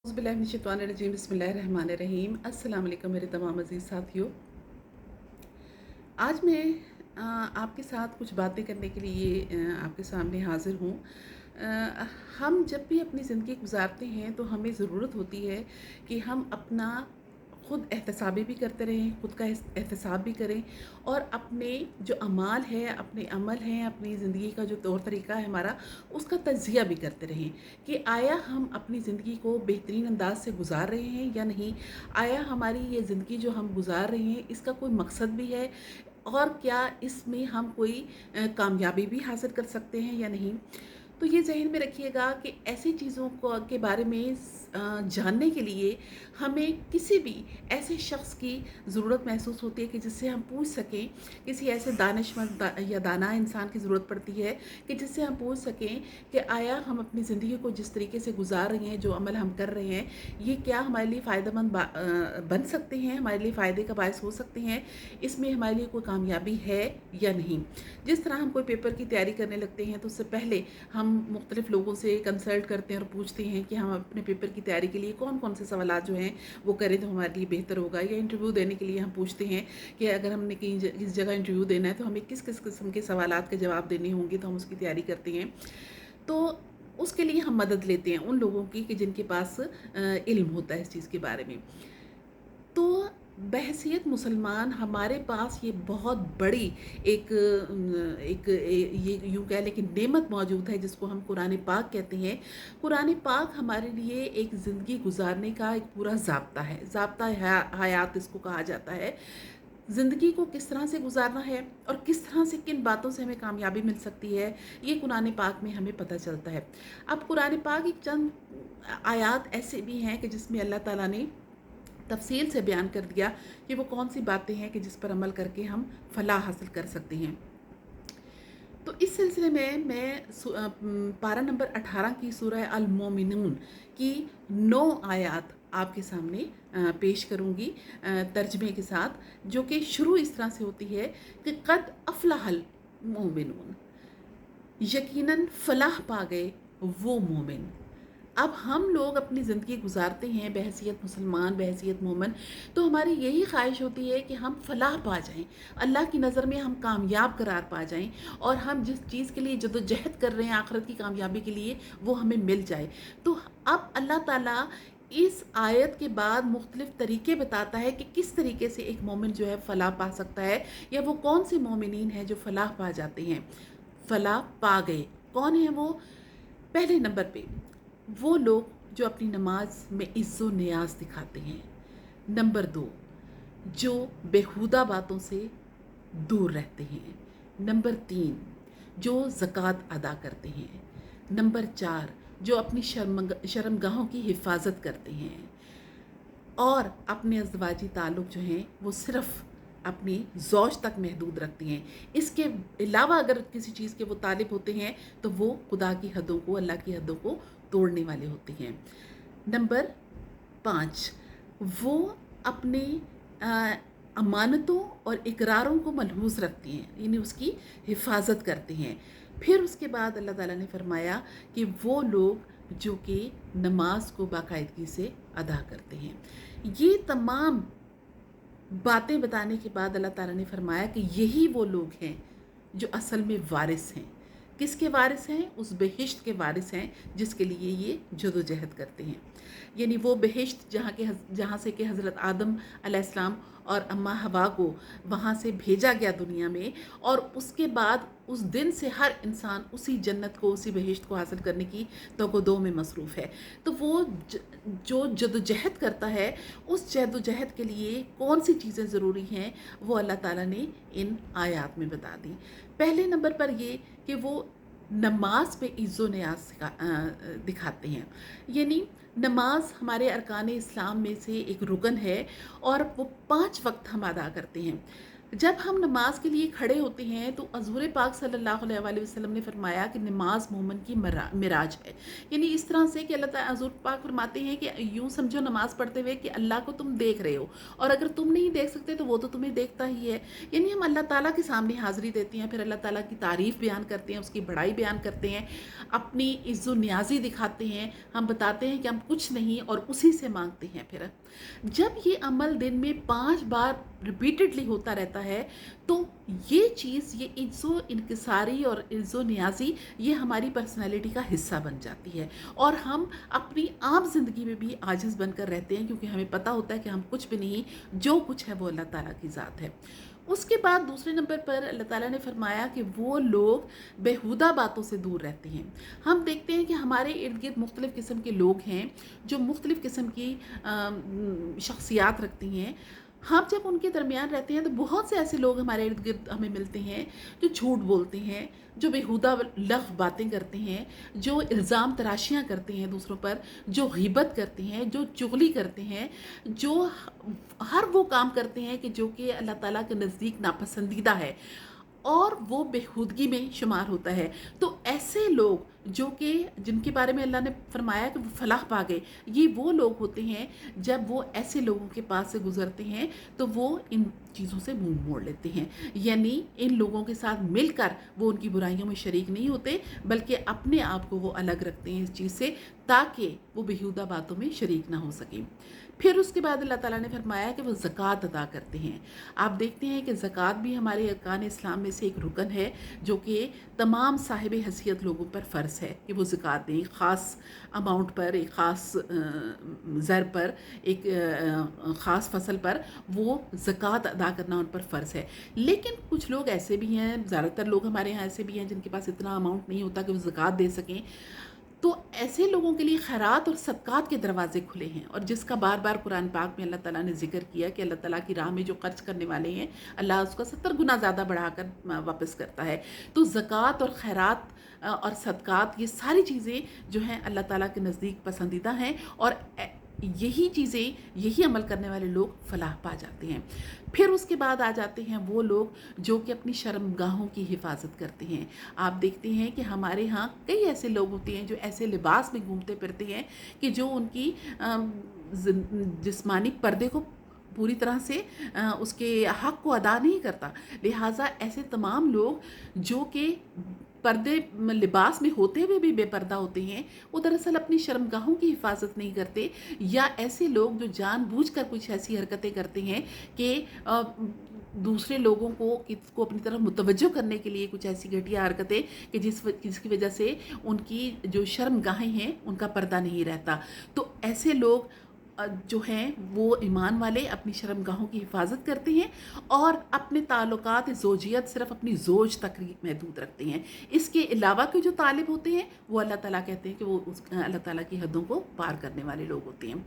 औज़ुबिल्लाहिमिनश्शैतानिर्रजीम बिस्मिल्लाहिर्रहमानिर्रहीम। अस्सलाम वालेकुम मेरे तमाम अज़ीज़ साथियों। आज मैं आपके साथ कुछ बातें करने के लिए आपके सामने हाज़िर हूँ। हम जब भी अपनी ज़िंदगी गुज़ारते हैं तो हमें ज़रूरत होती है कि हम अपना खुद एहतसाबी भी करते रहें, खुद का एहतसाब भी करें और अपने जो अमाल है, अपने अमल हैं, अपनी ज़िंदगी का जो तौर तरीका है हमारा, उसका तज़किया भी करते रहें कि आया हम अपनी ज़िंदगी को बेहतरीन अंदाज से गुज़ार रहे हैं या नहीं। आया हमारी ये ज़िंदगी जो हम गुज़ार रहे हैं इसका कोई मकसद भी है और क्या इसमें हम कोई कामयाबी भी हासिल कर सकते हैं या नहीं। तो ये ज़हन में रखिएगा कि ऐसी चीज़ों को के बारे में जानने के लिए हमें किसी भी ऐसे शख्स की ज़रूरत महसूस होती है कि जिससे हम पूछ सकें। किसी ऐसे दानिशमंद या दाना इंसान की ज़रूरत पड़ती है कि जिससे हम पूछ सकें कि आया हम अपनी ज़िंदगी को जिस तरीके से गुजार रहे हैं, जो अमल हम कर रहे हैं, ये क्या हमारे लिए फ़ायदेमंद बन सकते हैं, हमारे लिए फ़ायदे का बायस हो सकते हैं, इसमें हमारे लिए कोई कामयाबी है या नहीं। जिस तरह हम कोई पेपर की तैयारी करने लगते हैं तो उससे पहले हम मुख्तलिफ़ लोगों से कंसल्ट करते हैं और पूछते हैं कि हम अपने पेपर की तैयारी के लिए कौन कौन से सवालात जो हैं वो करें तो हमारे लिए बेहतर होगा। या इंटरव्यू देने के लिए हम पूछते हैं कि अगर हमने कहीं किस जगह इंटरव्यू देना है तो हमें किस किस किस्म के सवालात के जवाब देने होंगे, तो हम उसकी तैयारी करते हैं। तो उसके लिए हम मदद लेते हैं उन लोगों की कि जिनके पास इल्म होता है इस चीज़ के बारे में। तो बहैसियत मुसलमान हमारे पास ये बहुत बड़ी ये यूँ कह लें कि नेमत मौजूद है जिसको हम कुरान पाक कहते हैं। कुरान पाक हमारे लिए एक ज़िंदगी गुजारने का एक पूरा ज़ाब्ता है, ज़ाब्ता हयात इसको कहा जाता है। ज़िंदगी को किस तरह से गुजारना है और किस तरह से किन बातों से हमें कामयाबी मिल सकती है, ये कुरान पाक में हमें पता चलता है। अब कुरान पाक एक चंद आयात ऐसे भी हैं कि जिसमें अल्लाह ताला ने तफसील से बयान कर दिया कि वो कौन सी बातें हैं कि जिस पर अमल करके हम फलाह हासिल कर सकते हैं। तो इस सिलसिले में मैं पारा नंबर 18 की सूरह अल मोमिनून की 9 आयात आपके सामने पेश करूंगी तर्जमे के साथ, जो कि शुरू इस तरह से होती है कि कद अफलाहल मोमिनून, यकीनन फलाह पा गए वो मोमिन। अब हम लोग अपनी ज़िंदगी गुजारते हैं बहैसियत मुसलमान, बहैसियत मोमन, तो हमारी यही ख्वाहिश होती है कि हम फलाह पा जाएं, अल्लाह की नज़र में हम कामयाब करार पा जाएं और हम जिस चीज़ के लिए जद्दोजहद कर रहे हैं आखिरत की कामयाबी के लिए, वो हमें मिल जाए। तो अब अल्लाह ताला इस आयत के बाद मुख्तलिफ़ तरीके बताता है कि किस तरीके से एक मोमिन जो है फलाह पा सकता है, या वो कौन से मोमिनीन हैं जो फलाह पा जाते हैं, फलाह पा गए। कौन है वो? पहले नंबर पे वो लोग जो अपनी नमाज में इज़्ज़ो नियाज़ दिखाते हैं। नंबर 2, जो बेहुदा बातों से दूर रहते हैं। नंबर 3, जो ज़कात अदा करते हैं। नंबर 4, जो अपनी शर्मगाहों की हिफाजत करते हैं और अपने अज़वाजी ताल्लुक़ जो हैं वो सिर्फ़ अपनी ज़ौज तक महदूद रखते हैं। इसके अलावा अगर किसी चीज़ के वो तालिब होते हैं तो वो खुदा की हदों को, अल्लाह की हदों को तोड़ने वाले होते हैं। नंबर 5, वो अपने अमानतों और इकरारों को मलहूज़ रखते हैं, यानी उसकी हिफाजत करते हैं। फिर उसके बाद अल्लाह ताला ने फरमाया कि वो लोग जो कि नमाज को बाकायदगी से अदा करते हैं। ये तमाम बातें बताने के बाद अल्लाह ताला ने फरमाया कि यही वो लोग हैं जो असल में वारिस हैं। किसके वारिस हैं? उस बहिश्त के वारिस हैं जिसके लिए ये जदोजहद करते हैं। यानी वो बहिश्त जहाँ से कि हज़रत आदम अलैहिस्सलाम और अम्मा हवा को वहाँ से भेजा गया दुनिया में, और उसके बाद उस दिन से हर इंसान उसी जन्नत को, उसी बहिश्त को हासिल करने की तगोदो में मसरूफ़ है। तो वो जो जदोजहद करता है, उस जदोजहद के लिए कौन सी चीज़ें ज़रूरी हैं वो अल्लाह ताला ने इन आयात में बता दी। पहले नंबर पर ये कि वो नमाज पे इज़्ज़ो नियाज़ दिखाते हैं। यानी नमाज हमारे अरकान इस्लाम में से एक रुकन है और वो 5 वक्त हम अदा करते हैं। जब हम नमाज के लिए खड़े होते हैं तो हज़ूर पाक सल्लल्लाहु अलैहि वसल्लम ने फरमाया कि नमाज मोमिन की मिराज है। यानी इस तरह से कि अल्लाह ताला हज़ूर पाक फरमाते हैं कि यूँ समझो नमाज पढ़ते हुए कि अल्लाह को तुम देख रहे हो, और अगर तुम नहीं देख सकते तो वो तो तुम्हें देखता ही है। यानी हम अल्लाह ताला के सामने हाज़िरी देते हैं, फिर अल्लाह ताला की तारीफ़ बयान करते हैं, उसकी बड़ाई बयान करते हैं, अपनी इज़्ज़ो नियाज़ी दिखाते हैं, हम बताते हैं कि हम कुछ नहीं और उसी से मांगते हैं। फिर जब ये अमल दिन में 5 बार रिपीटेडली होता रहता है तो ये चीज़, ये इज़्ज़ो इनकिसारी और इज़्ज़ो नियाज़ी, ये हमारी पर्सनैलिटी का हिस्सा बन जाती है, और हम अपनी आम ज़िंदगी में भी आजिज़ बनकर रहते हैं, क्योंकि हमें पता होता है कि हम कुछ भी नहीं, जो कुछ है वो अल्लाह ताला की ज़ात है। उसके बाद दूसरे नंबर पर अल्लाह ताला ने फरमाया कि वो लोग बेहुदा बातों से दूर रहते हैं। हम देखते हैं कि हमारे इर्द गिर्द मुख्तलिफ़ किस्म के लोग हैं जो मुख्तलिफ़ किस्म की शख्सियात रखती हैं। हम जब उनके दरमियान रहते हैं तो बहुत से ऐसे लोग हमारे इर्द गिर्द हमें मिलते हैं जो झूठ बोलते हैं, जो बेहुदा लफ़्ज़ बातें करते हैं, जो इल्ज़ाम तराशियाँ करते हैं दूसरों पर, जो ग़ीबत करते हैं, जो चुगली करते हैं, जो हर वो काम करते हैं कि जो कि अल्लाह ताला के नज़दीक नापसंदीदा है और वो बेहूदगी में शुमार होता है। तो ऐसे लोग जो कि जिनके बारे में अल्लाह ने फरमाया कि वो फलाह पा गए, ये वो लोग होते हैं जब वो ऐसे लोगों के पास से गुज़रते हैं तो वो इन चीज़ों से मुंह मोड़ लेते हैं। यानी इन लोगों के साथ मिलकर वो उनकी बुराइयों में शरीक नहीं होते, बल्कि अपने आप को वो अलग रखते हैं इस चीज़ से, ताकि वो बेहुदा बातों में शरीक ना हो सकें। फिर उसके बाद अल्लाह ताला ने फरमाया कि वो ज़कात अदा करते हैं। आप देखते हैं कि ज़कात भी हमारे अरकान इस्लाम में से एक रुकन है, जो कि तमाम साहिब हैसियत लोगों पर फ़र्ज़ है कि वो ज़कात दें। ख़ास अमाउंट पर, एक ख़ास ज़र पर, एक ख़ास फसल पर वो ज़कात अदा करना उन पर फ़र्ज़ है। लेकिन कुछ लोग ऐसे भी हैं, ज़्यादातर लोग हमारे यहाँ ऐसे भी हैं जिनके पास इतना अमाउंट नहीं होता कि वो ज़कात दे सकें। तो ऐसे लोगों के लिए खैरात और सदक़ात के दरवाज़े खुले हैं, और जिसका बार बार कुरान पाक में अल्लाह ताला ने ज़िक्र किया कि अल्लाह ताला की राह में जो खर्च करने वाले हैं, अल्लाह उसका 70 गुना ज़्यादा बढ़ाकर वापस करता है। तो ज़कात और खैरात और सदक़ात, ये सारी चीज़ें जो हैं अल्लाह ताला के नज़दीक पसंदीदा हैं, और यही चीज़ें, यही अमल करने वाले लोग फलाह पा जाते हैं। फिर उसके बाद आ जाते हैं वो लोग जो कि अपनी शर्मगाहों की हिफाजत करते हैं। आप देखते हैं कि हमारे यहाँ कई ऐसे लोग होते हैं जो ऐसे लिबास में घूमते फिरते हैं कि जो उनकी जिस्मानी पर्दे को पूरी तरह से उसके हक़ को अदा नहीं करता। लिहाजा ऐसे तमाम लोग जो कि पर्दे लिबास में होते हुए भी बेपर्दा होते हैं, वो दरअसल अपनी शर्मगाहों की हिफाजत नहीं करते, या ऐसे लोग जो जानबूझकर कुछ ऐसी हरकतें करते हैं कि दूसरे लोगों को अपनी तरफ मुतवज्जो करने के लिए कुछ ऐसी घटिया हरकतें कि जिसकी वजह से उनकी जो शर्मगाहें हैं उनका पर्दा नहीं रहता। तो ऐसे लोग जो हैं वो ईमान वाले अपनी शर्मगाहों की हिफाजत करते हैं और अपने ताल्लुकात ज़ोजियत सिर्फ़ अपनी ज़ोज तक ही महदूद रखते हैं। इसके अलावा के जो तालिब होते हैं वो अल्लाह ताला कहते हैं कि वो अल्लाह ताला की हदों को पार करने वाले लोग होते हैं।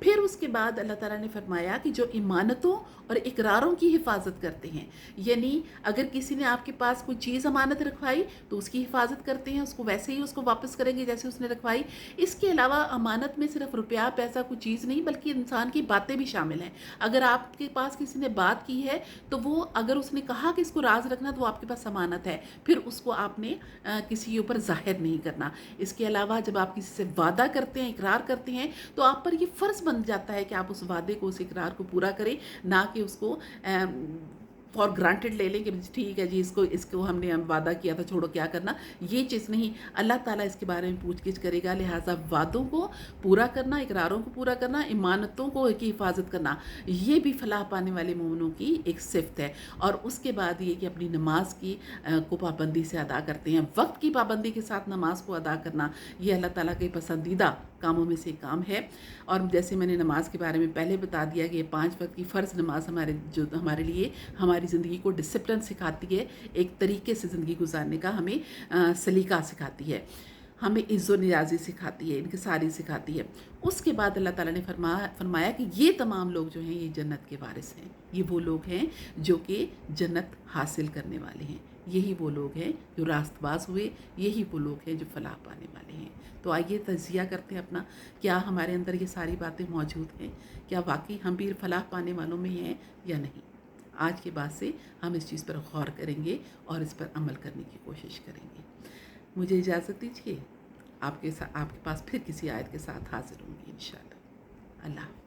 फिर उसके बाद अल्लाह ताला ने फरमाया कि जो इमानतों और इकरारों की हिफाजत करते हैं, यानी अगर किसी ने आपके पास कोई चीज़ अमानत रखवाई तो उसकी हिफाजत करते हैं, उसको वैसे ही उसको वापस करेंगे जैसे उसने रखवाई। इसके अलावा अमानत में सिर्फ रुपया पैसा कोई चीज़ नहीं, बल्कि इंसान की बातें भी शामिल हैं। अगर आपके पास किसी ने बात की है तो वो, अगर उसने कहा कि इसको राज रखना, तो वो आपके पास अमानत है, फिर उसको आपने किसी के ऊपर जाहिर नहीं करना। इसके अलावा जब आप किसी से वादा करते हैं, इकरार करते हैं, तो आप पर ये फ़र्ज़ बन जाता है कि आप उस वादे को, उस इकरार को पूरा करें, ना कि उसको फॉर ग्रांटेड ले लें कि ठीक है जी, इसको हमने वादा किया था, छोड़ो क्या करना। ये चीज़ नहीं, अल्लाह ताला इसके बारे में पूछ-गिछ करेगा। लिहाजा वादों को पूरा करना, इकरारों को पूरा करना, इमानतों को की हिफाजत करना, ये भी फलाह पाने वाले मोमिनों की एक सिफ़त है। और उसके बाद ये कि अपनी नमाज को पाबंदी से अदा करते हैं, वक्त की पाबंदी के साथ नमाज को अदा करना, ये अल्लाह ताला के पसंदीदा कामों में से काम है। और जैसे मैंने नमाज के बारे में पहले बता दिया कि ये 5 वक्त की फ़र्ज़ नमाज हमारे लिए हमारी ज़िंदगी को डिसिप्लिन सिखाती है, एक तरीके से ज़िंदगी गुजारने का हमें सलीका सिखाती है, हमें इज़्ज़ो नियाज़ी सिखाती है, इनकिसारी सिखाती है। उसके बाद अल्लाह ताला ने फरमाया कि ये तमाम लोग जो हैं ये जन्नत के वारिस हैं। ये वो लोग हैं जो कि जन्नत हासिल करने वाले हैं, यही वो लोग हैं जो रास्तबाज़ हुए, यही वो लोग हैं जो फलाह पाने वाले हैं। तो आइए तज़किया करते हैं अपना, क्या हमारे अंदर ये सारी बातें मौजूद हैं? क्या वाकई हम भी फलाह पाने वालों में हैं या नहीं? آج کے بعد سے ہم اس چیز پر غور کریں گے اور اس پر عمل کرنے کی کوشش کریں گے۔ مجھے اجازت دیجیے، آپ کے پاس پھر کسی آیت کے ساتھ حاضر ہوں گی انشاءاللہ۔ اللہ حافظ۔